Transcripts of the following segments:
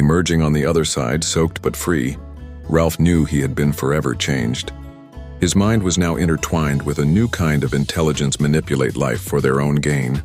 Emerging on the other side, soaked but free, Ralph knew he had been forever changed. His mind was now intertwined with a new kind of intelligence manipulate life for their own gain.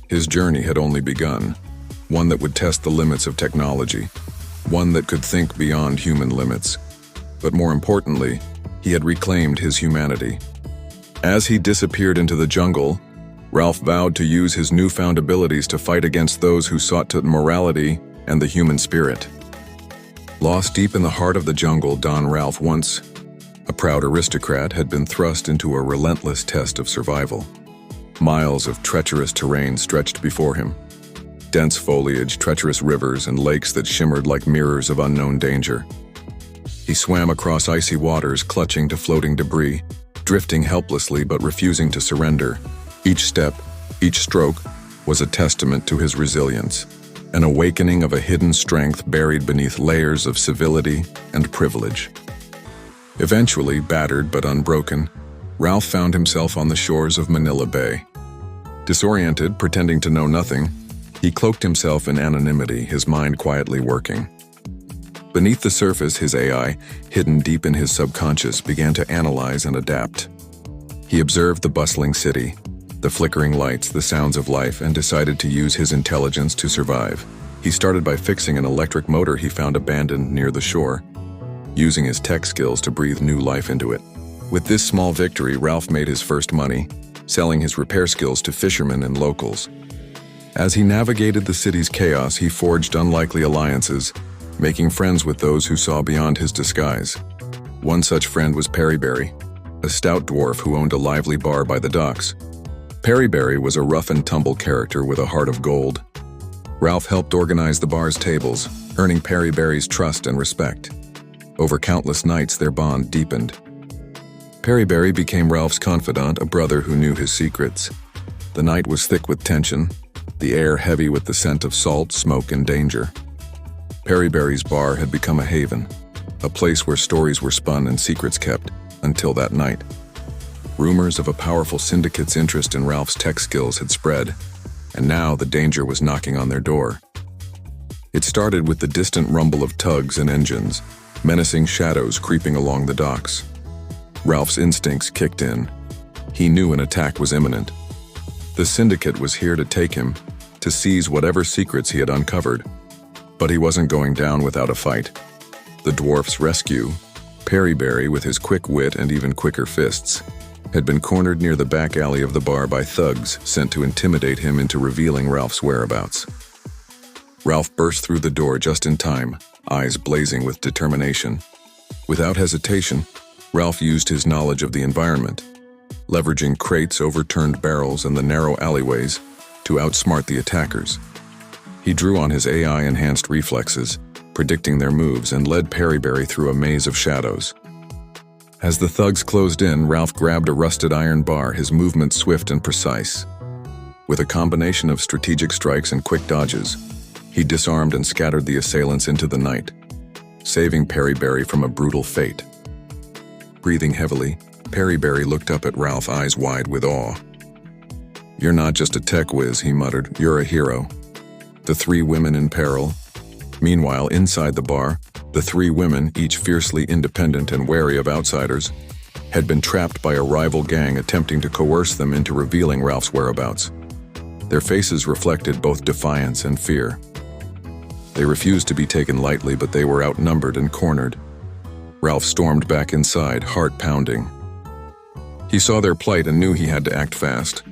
His journey had only begun, one that would test the limits of technology, one that could think beyond human limits. But more importantly, he had reclaimed his humanity. As he disappeared into the jungle, Ralph vowed to use his newfound abilities to fight against those who sought to morality and the human spirit. Lost deep in the heart of the jungle, Don Ralph, once a proud aristocrat, had been thrust into a relentless test of survival. Miles of treacherous terrain stretched before him. Dense foliage, treacherous rivers, and lakes that shimmered like mirrors of unknown danger. He swam across icy waters, clutching to floating debris, drifting helplessly but refusing to surrender. Each step, each stroke, was a testament to his resilience, an awakening of a hidden strength buried beneath layers of civility and privilege. Eventually, battered but unbroken, Ralph found himself on the shores of Manila Bay. Disoriented, pretending to know nothing, he cloaked himself in anonymity, his mind quietly working. Beneath the surface, his AI, hidden deep in his subconscious, began to analyze and adapt. He observed the bustling city, the flickering lights, the sounds of life, and decided to use his intelligence to survive. He started by fixing an electric motor he found abandoned near the shore, using his tech skills to breathe new life into it. With this small victory, Ralph made his first money, selling his repair skills to fishermen and locals. As he navigated the city's chaos, he forged unlikely alliances, making friends with those who saw beyond his disguise. One such friend was Perryberry, a stout dwarf who owned a lively bar by the docks. Perryberry was a rough-and-tumble character with a heart of gold. Ralph helped organize the bar's tables, earning Perryberry's trust and respect. Over countless nights, their bond deepened. Perryberry became Ralph's confidant, a brother who knew his secrets. The night was thick with tension, the air heavy with the scent of salt, smoke, and danger. Perryberry's bar had become a haven, a place where stories were spun and secrets kept, until that night. Rumors of a powerful syndicate's interest in Ralph's tech skills had spread, and now the danger was knocking on their door. It started with the distant rumble of tugs and engines, menacing shadows creeping along the docks. Ralph's instincts kicked in. He knew an attack was imminent. The syndicate was here to take him, to seize whatever secrets he had uncovered. But he wasn't going down without a fight. The dwarf's rescue, Perryberry, with his quick wit and even quicker fists, had been cornered near the back alley of the bar by thugs sent to intimidate him into revealing Ralph's whereabouts. Ralph burst through the door just in time, eyes blazing with determination. Without hesitation, Ralph used his knowledge of the environment, leveraging crates, overturned barrels, and the narrow alleyways to outsmart the attackers. He drew on his AI-enhanced reflexes, predicting their moves, and led Perryberry through a maze of shadows. As the thugs closed in, Ralph grabbed a rusted iron bar, his movements swift and precise. With a combination of strategic strikes and quick dodges, he disarmed and scattered the assailants into the night, saving Perryberry from a brutal fate. Breathing heavily, Perryberry looked up at Ralph, eyes wide with awe. "You're not just a tech whiz," he muttered. "You're a hero." The three women in peril. Meanwhile, inside the bar, the three women, each fiercely independent and wary of outsiders, had been trapped by a rival gang attempting to coerce them into revealing Ralph's whereabouts. Their faces reflected both defiance and fear. They refused to be taken lightly, but they were outnumbered and cornered. Ralph stormed back inside, heart pounding. He saw their plight and knew he had to act fast.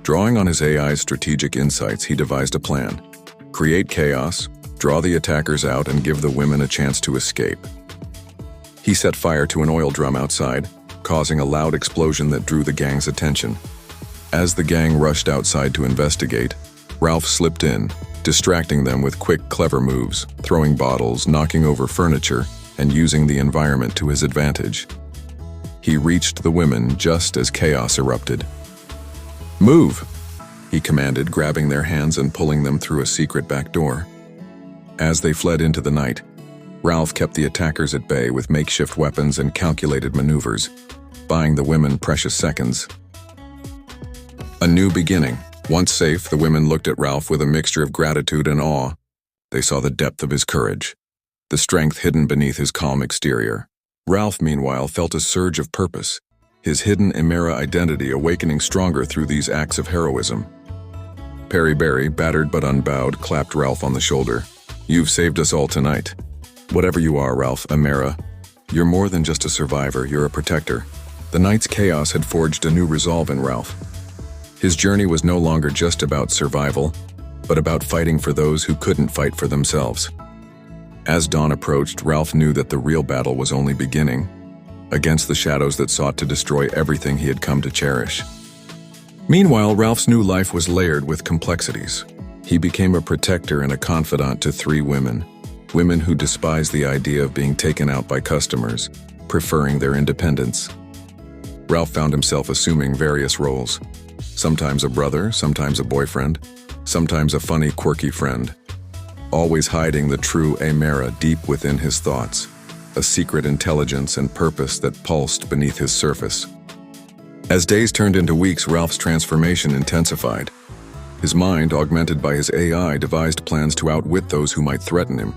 Drawing on his AI's strategic insights, he devised a plan. Create chaos, draw the attackers out, and give the women a chance to escape. He set fire to an oil drum outside, causing a loud explosion that drew the gang's attention. As the gang rushed outside to investigate, Ralph slipped in, distracting them with quick, clever moves, throwing bottles, knocking over furniture, and using the environment to his advantage. He reached the women just as chaos erupted. "Move!" he commanded, grabbing their hands and pulling them through a secret back door. As they fled into the night, Ralph kept the attackers at bay with makeshift weapons and calculated maneuvers, buying the women precious seconds. A new beginning. Once safe, the women looked at Ralph with a mixture of gratitude and awe. They saw the depth of his courage, the strength hidden beneath his calm exterior. Ralph, meanwhile, felt a surge of purpose, his hidden AIMERA identity awakening stronger through these acts of heroism. Peri Berry, battered but unbowed, clapped Ralph on the shoulder. "You've saved us all tonight. Whatever you are, Ralph, AIMERA, you're more than just a survivor, you're a protector." The night's chaos had forged a new resolve in Ralph. His journey was no longer just about survival, but about fighting for those who couldn't fight for themselves. As dawn approached, Ralph knew that the real battle was only beginning, against the shadows that sought to destroy everything he had come to cherish. Meanwhile, Ralph's new life was layered with complexities. He became a protector and a confidant to 3 women who despised the idea of being taken out by customers, preferring their independence. Ralph found himself assuming various roles, sometimes a brother, sometimes a boyfriend, sometimes a funny, quirky friend, always hiding the true AIMERA deep within his thoughts, a secret intelligence and purpose that pulsed beneath his surface. As days turned into weeks, Ralph's transformation intensified. His mind, augmented by his AI, devised plans to outwit those who might threaten him.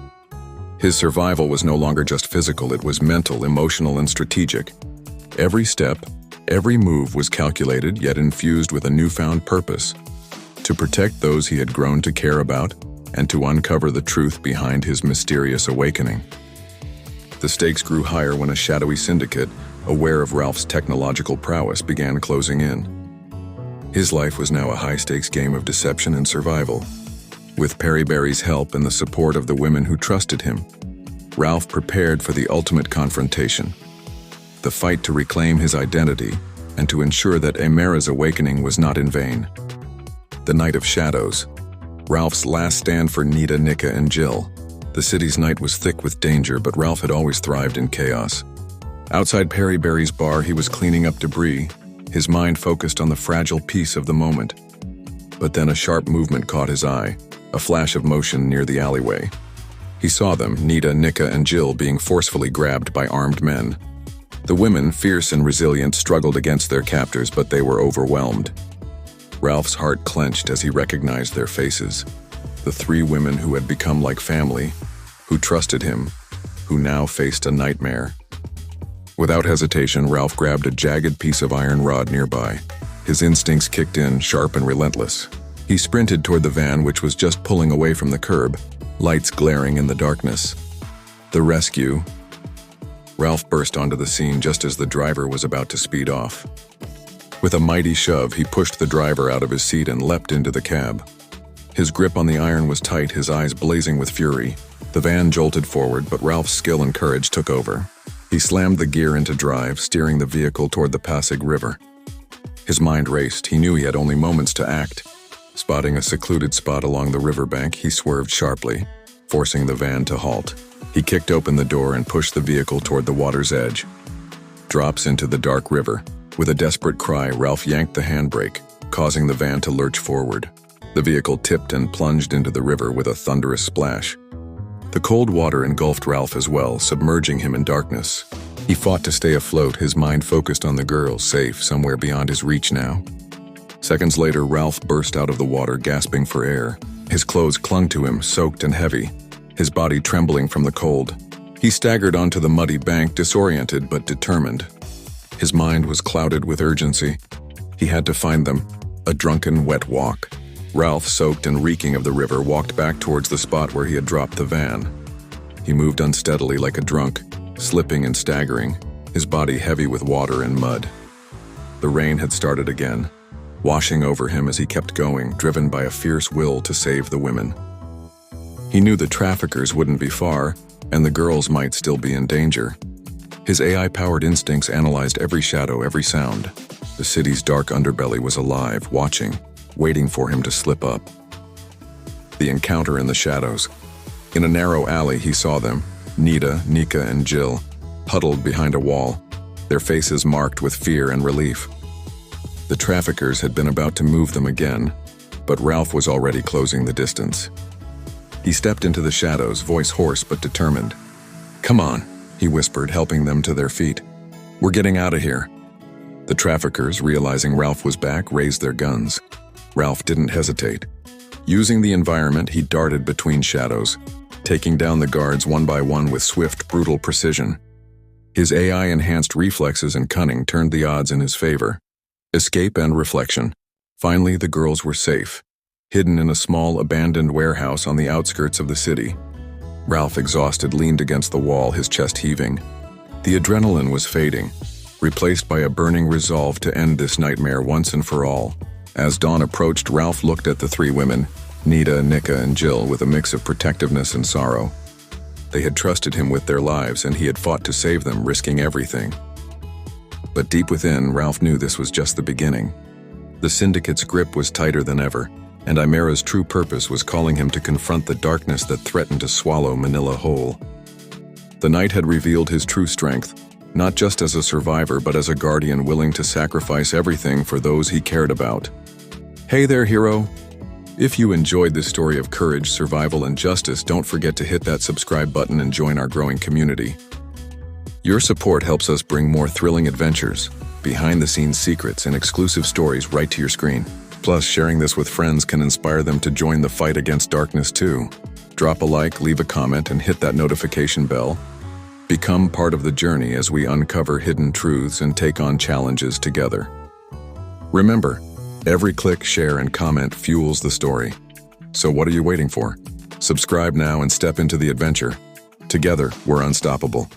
His survival was no longer just physical, it was mental, emotional, and strategic. Every step, every move was calculated yet infused with a newfound purpose: to protect those he had grown to care about and to uncover the truth behind his mysterious awakening. The stakes grew higher when a shadowy syndicate, aware of Ralph's technological prowess, began closing in. His life was now a high-stakes game of deception and survival. With Peri Berry's help and the support of the women who trusted him, Ralph prepared for the ultimate confrontation, the fight to reclaim his identity and to ensure that AIMERA's awakening was not in vain. The Night of Shadows, Ralph's last stand for Nita, Nika, and Jill. The city's night was thick with danger, but Ralph had always thrived in chaos. Outside Peri Berry's bar, he was cleaning up debris, his mind focused on the fragile peace of the moment. But then a sharp movement caught his eye, a flash of motion near the alleyway. He saw them, Nita, Nika, and Jill, being forcefully grabbed by armed men. The women, fierce and resilient, struggled against their captors, but they were overwhelmed. Ralph's heart clenched as he recognized their faces. The 3 women who had become like family, who trusted him, who now faced a nightmare. Without hesitation, Ralph grabbed a jagged piece of iron rod nearby. His instincts kicked in, sharp and relentless. He sprinted toward the van, which was just pulling away from the curb, lights glaring in the darkness. The rescue. Ralph burst onto the scene just as the driver was about to speed off. With a mighty shove, he pushed the driver out of his seat and leapt into the cab. His grip on the iron was tight, his eyes blazing with fury. The van jolted forward, but Ralph's skill and courage took over. He slammed the gear into drive, steering the vehicle toward the Pasig River. His mind raced. He knew he had only moments to act. Spotting a secluded spot along the riverbank, he swerved sharply, forcing the van to halt. He kicked open the door and pushed the vehicle toward the water's edge. Drops into the dark river. With a desperate cry, Ralph yanked the handbrake, causing the van to lurch forward. The vehicle tipped and plunged into the river with a thunderous splash. The cold water engulfed Ralph as well, submerging him in darkness. He fought to stay afloat, his mind focused on the girl, safe somewhere beyond his reach now. Seconds later, Ralph burst out of the water, gasping for air. His clothes clung to him, soaked and heavy, his body trembling from the cold. He staggered onto the muddy bank, disoriented but determined. His mind was clouded with urgency. He had to find them. A drunken, wet walk. Ralph, soaked and reeking of the river, walked back towards the spot where he had dropped the van. He moved unsteadily like a drunk, slipping and staggering, his body heavy with water and mud. The rain had started again, washing over him as he kept going, driven by a fierce will to save the women. He knew the traffickers wouldn't be far, and the girls might still be in danger. His AI-powered instincts analyzed every shadow, every sound. The city's dark underbelly was alive, watching, waiting for him to slip up. The encounter in the shadows. In a narrow alley, he saw them, Nita, Nika, and Jill, huddled behind a wall, their faces marked with fear and relief. The traffickers had been about to move them again, but Ralph was already closing the distance. He stepped into the shadows, voice hoarse but determined. "Come on," he whispered, helping them to their feet. "We're getting out of here." The traffickers, realizing Ralph was back, raised their guns. Ralph didn't hesitate. Using the environment, he darted between shadows, taking down the guards one by one with swift, brutal precision. His AI-enhanced reflexes and cunning turned the odds in his favor. Escape and reflection. Finally, the girls were safe, hidden in a small, abandoned warehouse on the outskirts of the city. Ralph, exhausted, leaned against the wall, his chest heaving. The adrenaline was fading, replaced by a burning resolve to end this nightmare once and for all. As dawn approached, Ralph looked at the three women, Nita, Nika, and Jill, with a mix of protectiveness and sorrow. They had trusted him with their lives, and he had fought to save them, risking everything. But deep within, Ralph knew this was just the beginning. The Syndicate's grip was tighter than ever, and AIMERA's true purpose was calling him to confront the darkness that threatened to swallow Manila whole. The night had revealed his true strength, not just as a survivor, but as a guardian willing to sacrifice everything for those he cared about. Hey there, hero! If you enjoyed this story of courage, survival, and justice, don't forget to hit that subscribe button and join our growing community. Your support helps us bring more thrilling adventures, behind-the-scenes secrets, and exclusive stories right to your screen. Plus, sharing this with friends can inspire them to join the fight against darkness too. Drop a like, leave a comment, and hit that notification bell. Become part of the journey as we uncover hidden truths and take on challenges together. Remember, every click, share, and comment fuels the story. So what are you waiting for? Subscribe now and step into the adventure. Together, we're unstoppable.